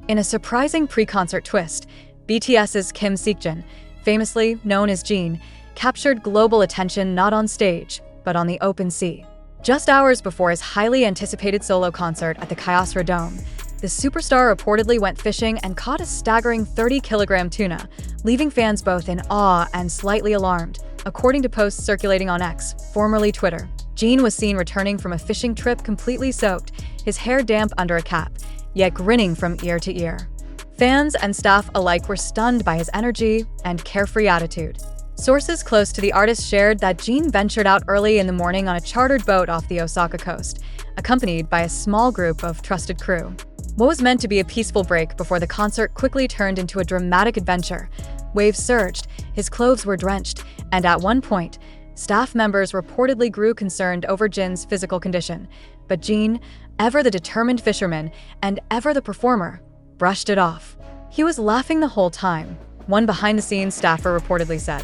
In a surprising pre-concert twist, BTS's Kim Seokjin, famously known as Jin, captured global attention not on stage, but on the open sea. Just hours before his highly anticipated solo concert at the Kyocera Dome, the superstar reportedly went fishing and caught a staggering 30-kilogram tuna, leaving fans both in awe and slightly alarmed. According to posts circulating on X, formerly Twitter, Jin was seen returning from a fishing trip completely soaked, his hair damp under a cap, yet grinning from ear to ear. Fans and staff alike were stunned by his energy and carefree attitude. Sources close to the artist shared that Jin ventured out early in the morning on a chartered boat off the Osaka coast, accompanied by a small group of trusted crew. What was meant to be a peaceful break before the concert quickly turned into a dramatic adventure. Waves surged, his clothes were drenched, and at one point, staff members reportedly grew concerned over Jin's physical condition. But Jin, ever the determined fisherman and ever the performer, brushed it off. He was laughing the whole time, one behind-the-scenes staffer reportedly said.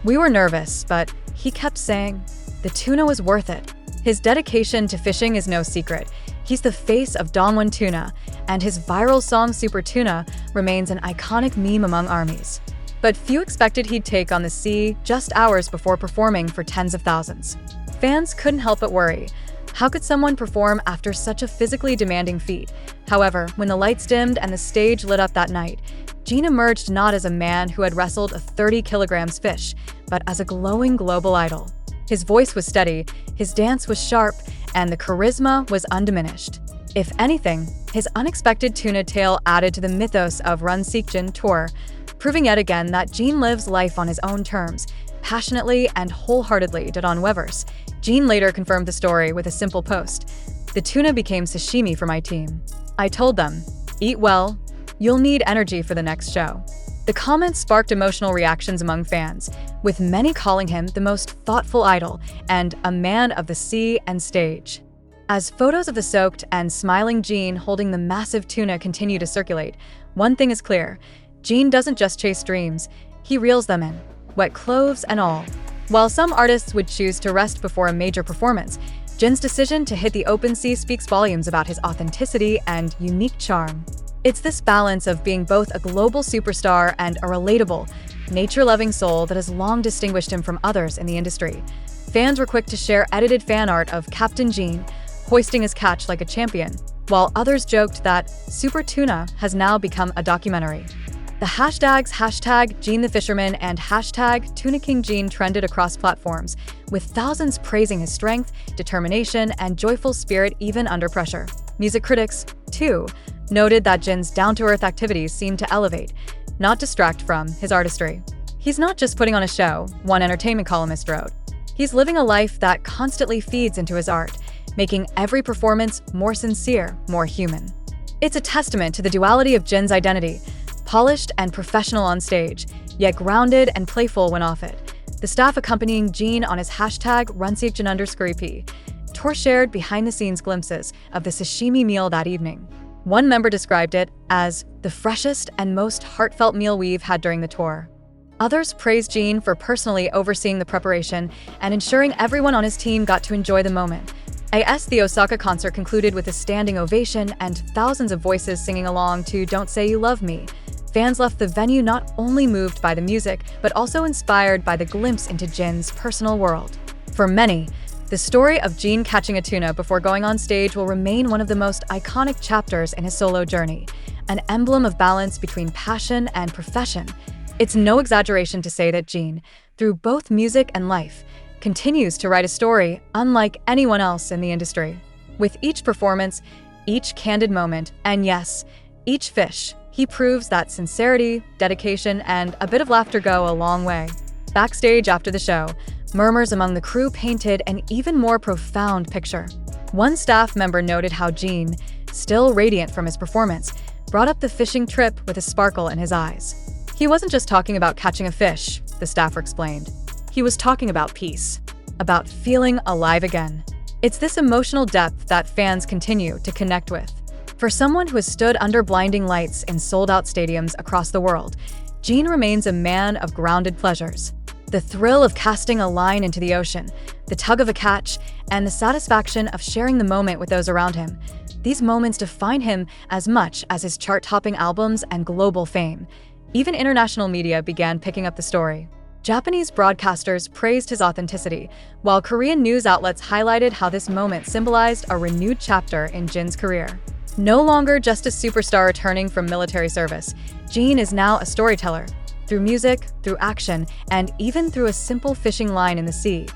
"We were nervous, but," he kept saying, "the tuna was worth it." His dedication to fishing is no secret. He's the face of Dongwon Tuna, and his viral song Super Tuna remains an iconic meme among armies. But few expected he'd take on the sea just hours before performing for tens of thousands. Fans couldn't help but worry. How could someone perform after such a physically demanding feat? However, when the lights dimmed and the stage lit up that night, Jin emerged not as a man who had wrestled a 30 kilograms fish, but as a glowing global idol. His voice was steady, his dance was sharp, and the charisma was undiminished. If anything, his unexpected tuna tale added to the mythos of Run Seokjin tour, proving yet again that Jin lives life on his own terms, passionately and wholeheartedly. On Weverse, Jin later confirmed the story with a simple post. "The tuna became sashimi for my team. I told them, eat well, you'll need energy for the next show." The comments sparked emotional reactions among fans, with many calling him the most thoughtful idol and a man of the sea and stage. As photos of the soaked and smiling Jin holding the massive tuna continue to circulate, one thing is clear: Jin doesn't just chase dreams, he reels them in, wet clothes and all. While some artists would choose to rest before a major performance, Jin's decision to hit the open sea speaks volumes about his authenticity and unique charm. It's this balance of being both a global superstar and a relatable, nature-loving soul that has long distinguished him from others in the industry. Fans were quick to share edited fan art of Captain Jin hoisting his catch like a champion, while others joked that Super Tuna has now become a documentary. The hashtags #JinTheFisherman and #TunaKingJin trended across platforms, with thousands praising his strength, determination, and joyful spirit even under pressure. Music critics, too, noted that Jin's down-to-earth activities seemed to elevate, not distract from, his artistry. "He's not just putting on a show," one entertainment columnist wrote. "He's living a life that constantly feeds into his art, making every performance more sincere, more human." It's a testament to the duality of Jin's identity, polished and professional on stage, yet grounded and playful when off it. The staff accompanying Jin on his #RunSeokjin_EP tour shared behind-the-scenes glimpses of the sashimi meal that evening. One member described it as the freshest and most heartfelt meal we've had during the tour. Others praised Jin for personally overseeing the preparation and ensuring everyone on his team got to enjoy the moment. The Osaka concert concluded with a standing ovation and thousands of voices singing along to "Don't Say You Love Me." Fans left the venue not only moved by the music, but also inspired by the glimpse into Jin's personal world. For many, the story of Jin catching a tuna before going on stage will remain one of the most iconic chapters in his solo journey, an emblem of balance between passion and profession. It's no exaggeration to say that Jin, through both music and life, continues to write a story unlike anyone else in the industry. With each performance, each candid moment, and yes, each fish, he proves that sincerity, dedication, and a bit of laughter go a long way. Backstage after the show, murmurs among the crew painted an even more profound picture. One staff member noted how Jin, still radiant from his performance, brought up the fishing trip with a sparkle in his eyes. "He wasn't just talking about catching a fish," the staffer explained. "He was talking about peace, about feeling alive again." It's this emotional depth that fans continue to connect with. For someone who has stood under blinding lights in sold-out stadiums across the world, Jin remains a man of grounded pleasures. The thrill of casting a line into the ocean, the tug of a catch, and the satisfaction of sharing the moment with those around him. These moments define him as much as his chart-topping albums and global fame. Even international media began picking up the story. Japanese broadcasters praised his authenticity, while Korean news outlets highlighted how this moment symbolized a renewed chapter in Jin's career. No longer just a superstar returning from military service, Jin is now a storyteller. Through music, through action, and even through a simple fishing line in the sea.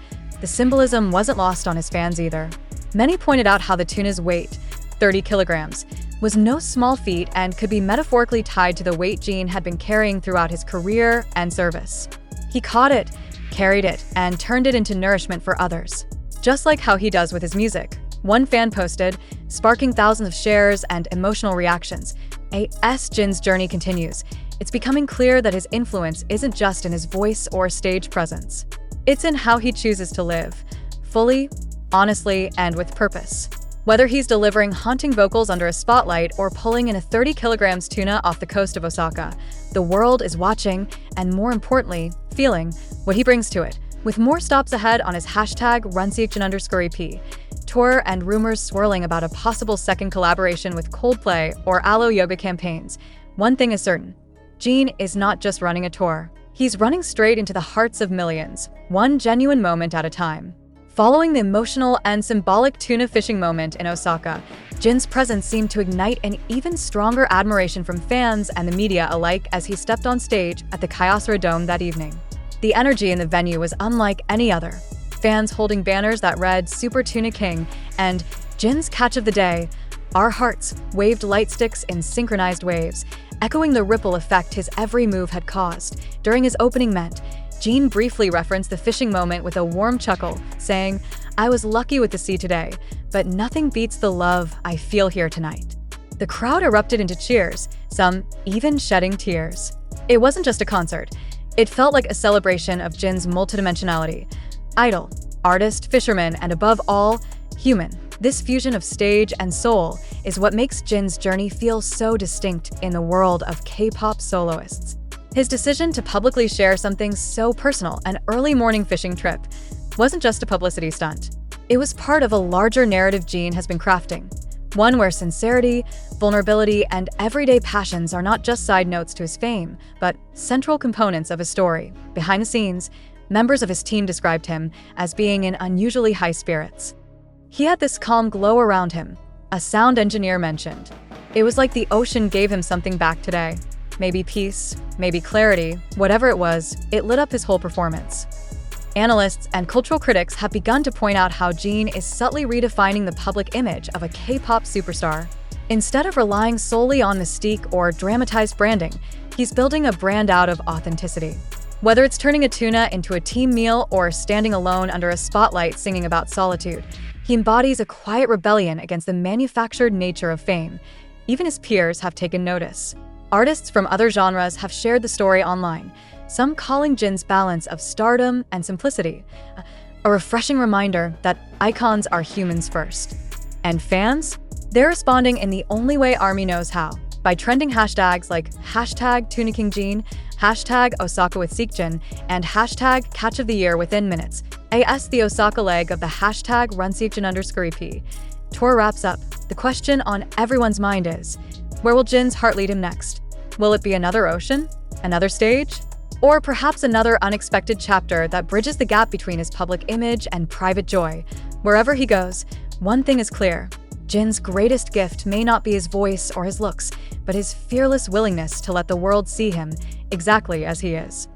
The symbolism wasn't lost on his fans either. Many pointed out how the tuna's weight, 30 kilograms, was no small feat and could be metaphorically tied to the weight Jin had been carrying throughout his career and service. He caught it, carried it, and turned it into nourishment for others. Just like how he does with his music. One fan posted, sparking thousands of shares and emotional reactions, Jin's journey continues. It's becoming clear that his influence isn't just in his voice or stage presence. It's in how he chooses to live, fully, honestly, and with purpose. Whether he's delivering haunting vocals under a spotlight or pulling in a 30 kilograms tuna off the coast of Osaka, the world is watching and, more importantly, feeling what he brings to it. With more stops ahead on his #Seokjin_EP tour and rumors swirling about a possible second collaboration with Coldplay or Alo Yoga campaigns, one thing is certain. Jin is not just running a tour. He's running straight into the hearts of millions, one genuine moment at a time. Following the emotional and symbolic tuna fishing moment in Osaka, Jin's presence seemed to ignite an even stronger admiration from fans and the media alike as he stepped on stage at the Kyocera Dome that evening. The energy in the venue was unlike any other. Fans holding banners that read Super Tuna King and Jin's Catch of the Day. Our hearts waved light sticks in synchronized waves, echoing the ripple effect his every move had caused. During his opening ment, Jin briefly referenced the fishing moment with a warm chuckle, saying, "I was lucky with the sea today, but nothing beats the love I feel here tonight." The crowd erupted into cheers, some even shedding tears. It wasn't just a concert. It felt like a celebration of Jin's multidimensionality. Idol, artist, fisherman, and above all, human. This fusion of stage and soul is what makes Jin's journey feel so distinct in the world of K-pop soloists. His decision to publicly share something so personal, an early morning fishing trip, wasn't just a publicity stunt. It was part of a larger narrative Jin has been crafting, one where sincerity, vulnerability, and everyday passions are not just side notes to his fame, but central components of his story. Behind the scenes, members of his team described him as being in unusually high spirits. He had this calm glow around him, a sound engineer mentioned. It was like the ocean gave him something back today. Maybe peace, maybe clarity, whatever it was, it lit up his whole performance. Analysts and cultural critics have begun to point out how Jin is subtly redefining the public image of a K-pop superstar. Instead of relying solely on mystique or dramatized branding, he's building a brand out of authenticity. Whether it's turning a tuna into a team meal or standing alone under a spotlight singing about solitude, he embodies a quiet rebellion against the manufactured nature of fame. Even his peers have taken notice. Artists from other genres have shared the story online, some calling Jin's balance of stardom and simplicity a refreshing reminder that icons are humans first. And fans? They're responding in the only way ARMY knows how, by trending hashtags like #TunaKingJin, #OsakaWithSeokjin, and #Catch of the Year within minutes. The Osaka leg of the #RunSeokjin_EP tour wraps up. The question on everyone's mind is, where will Jin's heart lead him next? Will it be another ocean? Another stage? Or perhaps another unexpected chapter that bridges the gap between his public image and private joy? Wherever he goes, one thing is clear. Jin's greatest gift may not be his voice or his looks, but his fearless willingness to let the world see him exactly as he is.